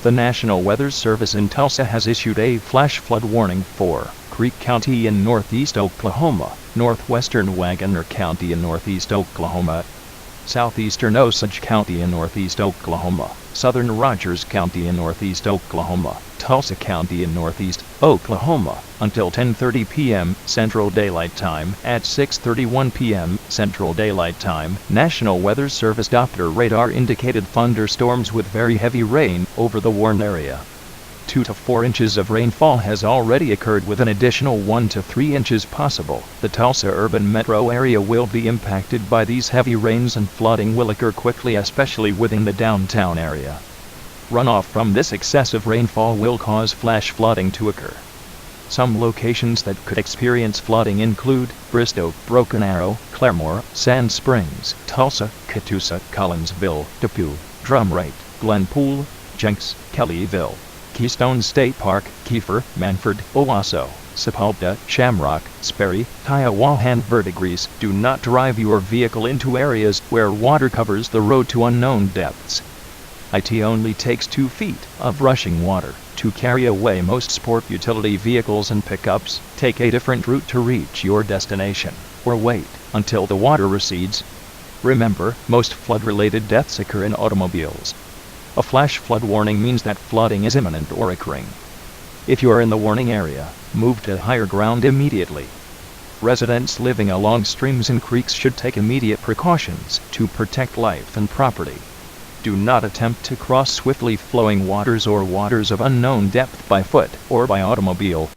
The National Weather Service in Tulsa has issued a flash flood warning for Creek County in northeast Oklahoma, northwestern Wagner County in northeast Oklahoma, southeastern Osage County in northeast Oklahoma, southern Rogers County in northeast Oklahoma, Tulsa County in northeast Oklahoma, until 10:30 p.m. Central Daylight Time. At 6:31 p.m. Central Daylight Time, National Weather Service Doppler radar indicated thunderstorms with very heavy rain over the warned area. 2 to 4 inches of rainfall has already occurred, with an additional 1 to 3 inches possible. The Tulsa urban metro area will be impacted by these heavy rains, and flooding will occur quickly, especially within the downtown area. Runoff from this excessive rainfall will cause flash flooding to occur. Some locations that could experience flooding include Bristow, Broken Arrow, Claremore, Sand Springs, Tulsa, Catoosa, Collinsville, Depew, Drumright, Glenpool, Jenks, Kellyville, Keystone State Park, Kiefer, Manford, Owasso, Sepulveda, Shamrock, Sperry, Kiowa, and Verdigris. Do not drive your vehicle into areas where water covers the road to unknown depths. It only takes 2 feet of rushing water to carry away most sport utility vehicles and pickups. Take a different route to reach your destination, or wait until the water recedes. Remember, most flood-related deaths occur in automobiles. A flash flood warning means that flooding is imminent or occurring. If you are in the warning area, move to higher ground immediately. Residents living along streams and creeks should take immediate precautions to protect life and property. Do not attempt to cross swiftly flowing waters or waters of unknown depth by foot or by automobile.